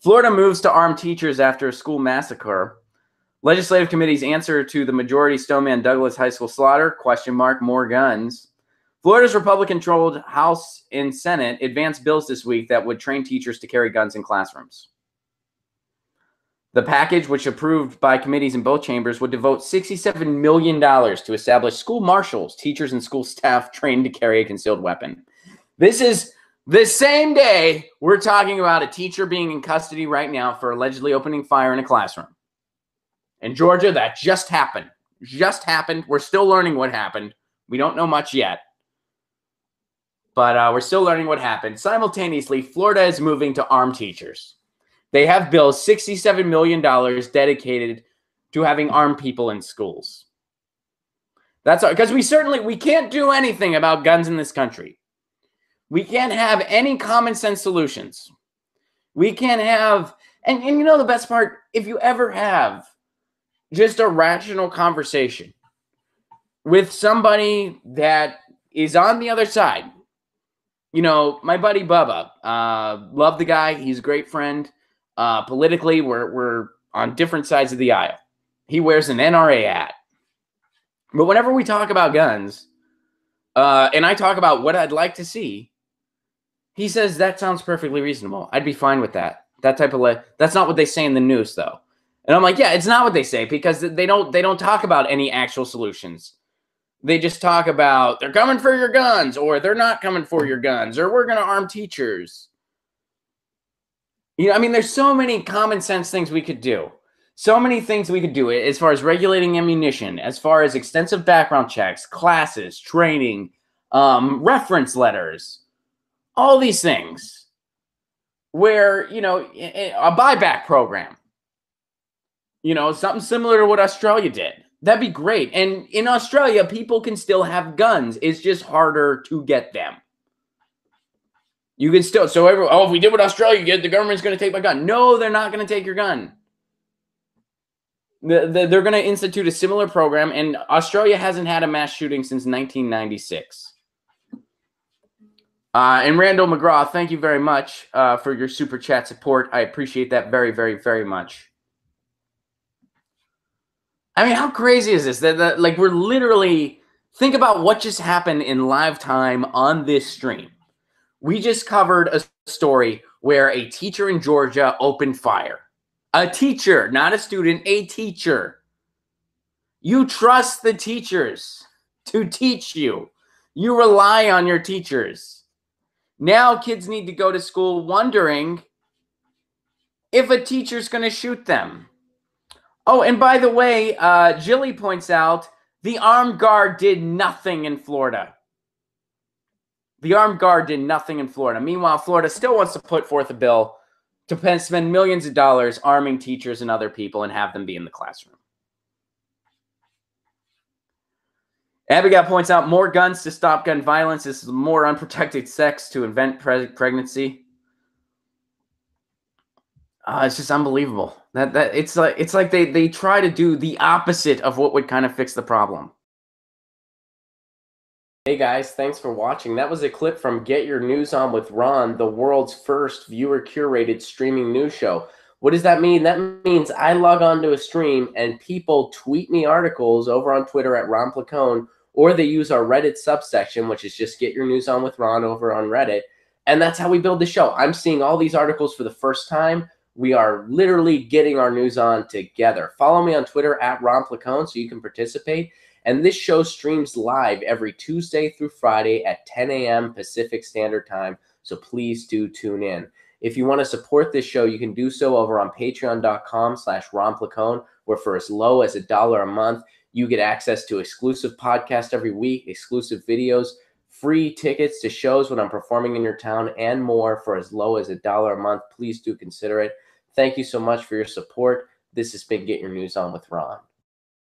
Florida moves to arm teachers after a school massacre. Legislative committee's answer to the majority Stoneman Douglas High School slaughter, ? More guns. Florida's Republican-controlled House and Senate advanced bills this week that would train teachers to carry guns in classrooms. The package, which approved by committees in both chambers, would devote $67 million to establish school marshals, teachers, and school staff trained to carry a concealed weapon. This is the same day we're talking about a teacher being in custody right now for allegedly opening fire in a classroom. In Georgia, that just happened. Just happened. We're still learning what happened. We don't know much yet. But we're still learning what happened. Simultaneously, Florida is moving to arm teachers. They have bills, $67 million dedicated to having armed people in schools. That's because we can't do anything about guns in this country. We can't have any common sense solutions. We can't have, and you know the best part, if you ever have just a rational conversation with somebody that is on the other side. You know, my buddy Bubba, love the guy. He's a great friend. Politically, we're on different sides of the aisle. He wears an NRA hat. But whenever we talk about guns, and I talk about what I'd like to see, he says, that sounds perfectly reasonable. I'd be fine with that. That type of that's not what they say in the news, though. And I'm like, yeah, it's not what they say, because they don't talk about any actual solutions. They just talk about they're coming for your guns, or they're not coming for your guns, or we're going to arm teachers. You know, I mean, there's so many common sense things we could do. So many things we could do as far as regulating ammunition, as far as extensive background checks, classes, training, reference letters, all these things where, you know, a buyback program, you know, something similar to what Australia did. That'd be great. And in Australia, people can still have guns. It's just harder to get them. You can still, if we did what Australia did, the government's going to take my gun. No, they're not going to take your gun. They're going to institute a similar program, and Australia hasn't had a mass shooting since 1996. And Randall McGraw, thank you very much for your super chat support. I appreciate that very, very, very much. I mean, how crazy is this? That like we're literally, think about what just happened in live time on this stream. We just covered a story where a teacher in Georgia opened fire. A teacher, not a student, a teacher. You trust the teachers to teach you. You rely on your teachers. Now kids need to go to school wondering if a teacher's going to shoot them. Oh, and by the way, Jilly points out the armed guard did nothing in Florida. The armed guard did nothing in Florida. Meanwhile, Florida still wants to put forth a bill to spend millions of dollars arming teachers and other people and have them be in the classroom. Abigail points out more guns to stop gun violence. This is more unprotected sex to invent pregnancy. It's just unbelievable. It's like they try to do the opposite of what would kind of fix the problem. Hey guys, thanks for watching. That was a clip from Get Your News On with Ron, the world's first viewer-curated streaming news show. What does that mean? That means I log on to a stream and people tweet me articles over on Twitter at Ron Placone, or they use our Reddit subsection, which is just Get Your News On with Ron over on Reddit. And that's how we build the show. I'm seeing all these articles for the first time. We are literally getting our news on together. Follow me on Twitter at Ron Placone so you can participate. And this show streams live every Tuesday through Friday at 10 a.m. Pacific Standard Time. So please do tune in. If you want to support this show, you can do so over on patreon.com/Ron Placone, where for as low as $1 a month, you get access to exclusive podcasts every week, exclusive videos, free tickets to shows when I'm performing in your town, and more for as low as $1 a month. Please do consider it. Thank you so much for your support. This has been Get Your News On with Ron.